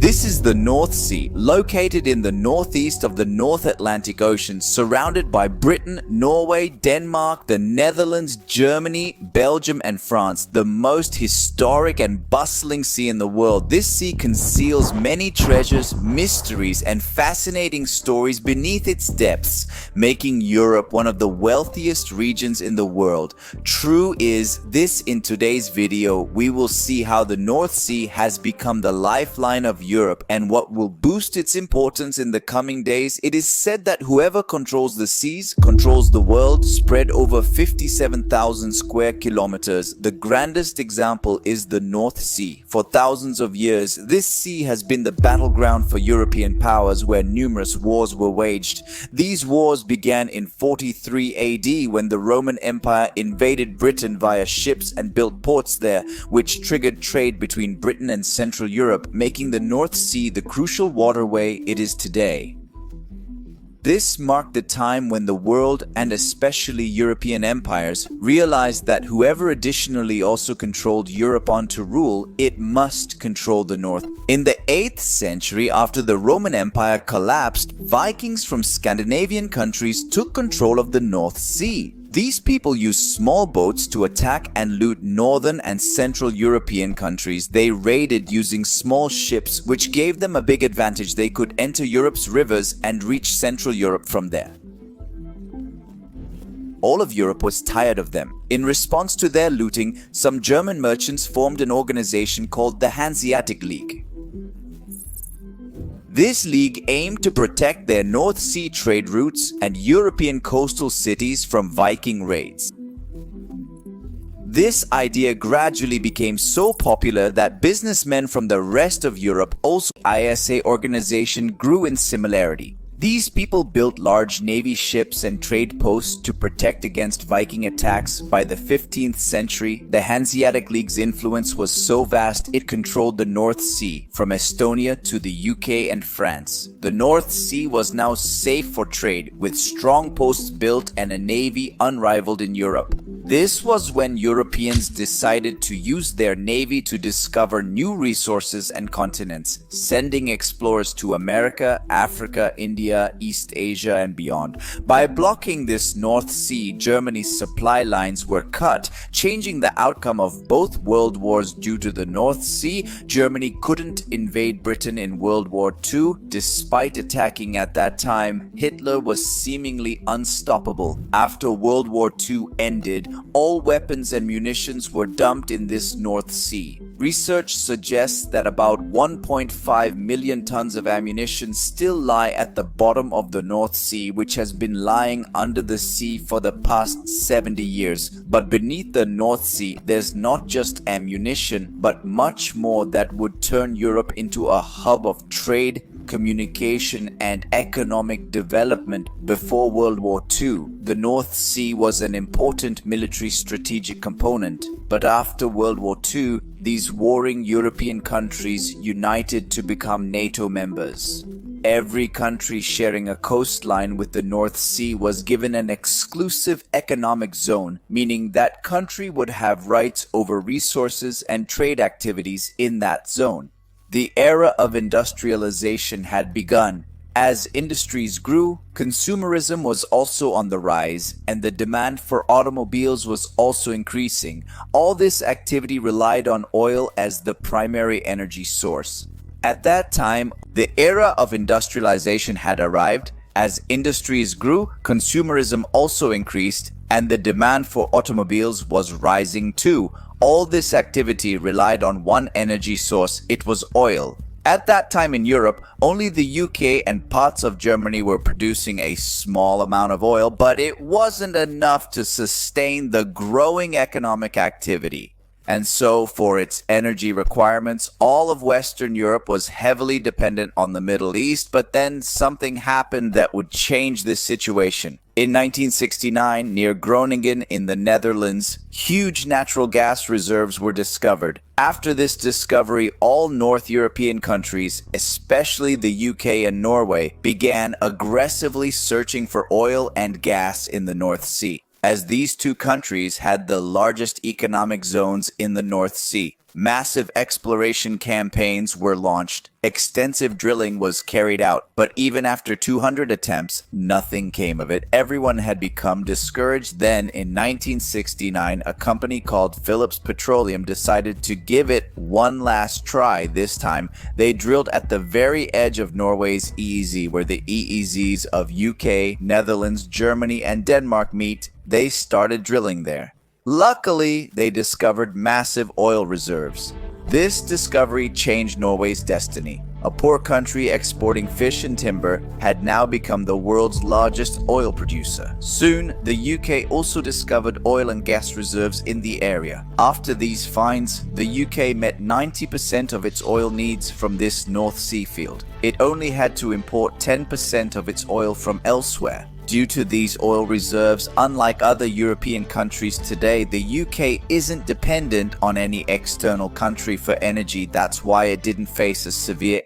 This is the North Sea, located in the northeast of the North Atlantic Ocean, surrounded by Britain, Norway, Denmark, the Netherlands, Germany, Belgium, and France, the most historic and bustling sea in the world. This sea conceals many treasures, mysteries, and fascinating stories beneath its depths, making Europe one of the wealthiest regions in the world. True is this. In today's video, we will see how the North Sea has become the lifeline of Europe and what will boost its importance in the coming days. It is said that whoever controls the seas controls the world, spread over 57,000 square kilometers. The grandest example is the North Sea. For thousands of years, this sea has been the battleground for European powers where numerous wars were waged. These wars began in 43 AD when the Roman Empire invaded Britain via ships and built ports there, which triggered trade between Britain and Central Europe, making the North Sea the crucial waterway it is today. This marked the time when the world, and especially European empires, realized that whoever additionally also controlled Europe on to rule, it must control the North. In the 8th century, after the Roman Empire collapsed, Vikings from Scandinavian countries took control of the North Sea. These people used small boats to attack and loot northern and central European countries. They raided using small ships, which gave them a big advantage. They could enter Europe's rivers and reach Central Europe from there. All of Europe was tired of them. In response to their looting, some German merchants formed an organization called the Hanseatic League. This league aimed to protect their North Sea trade routes and European coastal cities from Viking raids. This idea gradually became so popular that businessmen from the rest of Europe, also ISA organization, grew in similarity. These people built large navy ships and trade posts to protect against Viking attacks. By the 15th century, the Hanseatic League's influence was so vast it controlled the North Sea, from Estonia to the UK and France. The North Sea was now safe for trade, with strong posts built and a navy unrivaled in Europe. This was when Europeans decided to use their navy to discover new resources and continents, sending explorers to America, Africa, India, East Asia, and beyond. By blocking this North Sea, Germany's supply lines were cut, changing the outcome of both world wars. Due to the North Sea, Germany couldn't invade Britain in World War II. Despite attacking at that time, Hitler was seemingly unstoppable. After World War II ended, all weapons and munitions were dumped in this North Sea. Research suggests that about 1.5 million tons of ammunition still lie at the bottom of the North Sea, which has been lying under the sea for the past 70 years. But beneath the North Sea, there's not just ammunition, but much more that would turn Europe into a hub of trade, communication, and economic development. Before World War II, the North Sea was an important military strategic component. But after World War II, these warring European countries united to become NATO members. Every country sharing a coastline with the North Sea was given an exclusive economic zone, meaning that country would have rights over resources and trade activities in that zone. The era of industrialization had begun. As industries grew, consumerism was also on the rise, and the demand for automobiles was also increasing. All this activity relied on oil as the primary energy source. At that time, the era of industrialization had arrived. As industries grew, consumerism also increased, and the demand for automobiles was rising too. All this activity relied on one energy source. It was oil. At that time in Europe, only the UK and parts of Germany were producing a small amount of oil, but it wasn't enough to sustain the growing economic activity. And so, for its energy requirements, all of Western Europe was heavily dependent on the Middle East, but then something happened that would change this situation. In 1969, near Groningen in the Netherlands, huge natural gas reserves were discovered. After this discovery, all North European countries, especially the UK and Norway, began aggressively searching for oil and gas in the North Sea, as these two countries had the largest economic zones in the North Sea. Massive exploration campaigns were launched. Extensive drilling was carried out, but even after 200 attempts, nothing came of it. Everyone had become discouraged. Then, in 1969, a company called Phillips Petroleum decided to give it one last try. This time, they drilled at the very edge of Norway's EEZ, where the EEZs of UK, Netherlands, Germany, and Denmark meet. They started drilling there. Luckily, they discovered massive oil reserves. This discovery changed Norway's destiny. A poor country exporting fish and timber had now become the world's largest oil producer. Soon, the UK also discovered oil and gas reserves in the area. After these finds, the UK met 90% of its oil needs from this North Sea field. It only had to import 10% of its oil from elsewhere. Due to these oil reserves, unlike other European countries today, the UK isn't dependent on any external country for energy. That's why it didn't face a severe.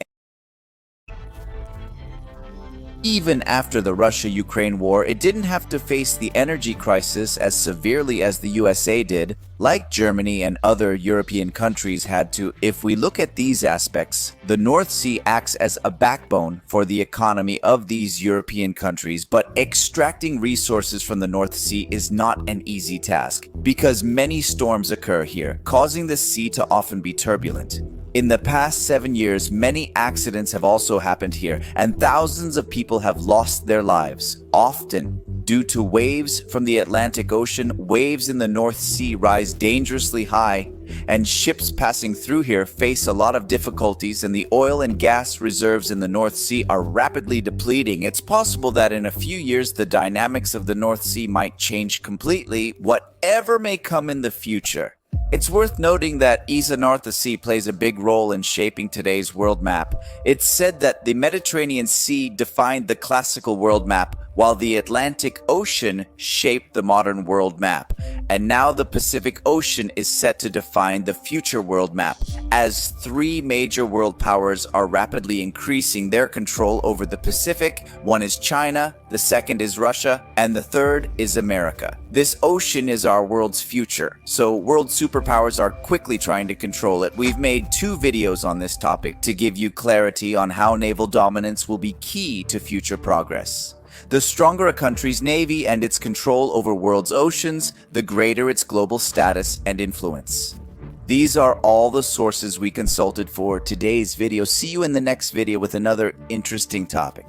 Even after the Russia-Ukraine war, it didn't have to face the energy crisis as severely as the USA did, like Germany and other European countries had to. If we look at these aspects, the North Sea acts as a backbone for the economy of these European countries, but extracting resources from the North Sea is not an easy task, because many storms occur here, causing the sea to often be turbulent. In the past 7 years, many accidents have also happened here, and thousands of people have lost their lives, often due to waves from the Atlantic Ocean. Waves in the North Sea rise dangerously high, and ships passing through here face a lot of difficulties, and the oil and gas reserves in the North Sea are rapidly depleting. It's possible that in a few years, the dynamics of the North Sea might change completely, whatever may come in the future. It's worth noting that East North Sea plays a big role in shaping today's world map. It's said that the Mediterranean Sea defined the classical world map, while the Atlantic Ocean shaped the modern world map. And now the Pacific Ocean is set to define the future world map, as three major world powers are rapidly increasing their control over the Pacific. One is China, the second is Russia, and the third is America. This ocean is our world's future, so world superpowers are quickly trying to control it. We've made 2 videos on this topic to give you clarity on how naval dominance will be key to future progress. The stronger a country's navy and its control over world's oceans, the greater its global status and influence. These are all the sources we consulted for today's video. See you in the next video with another interesting topic.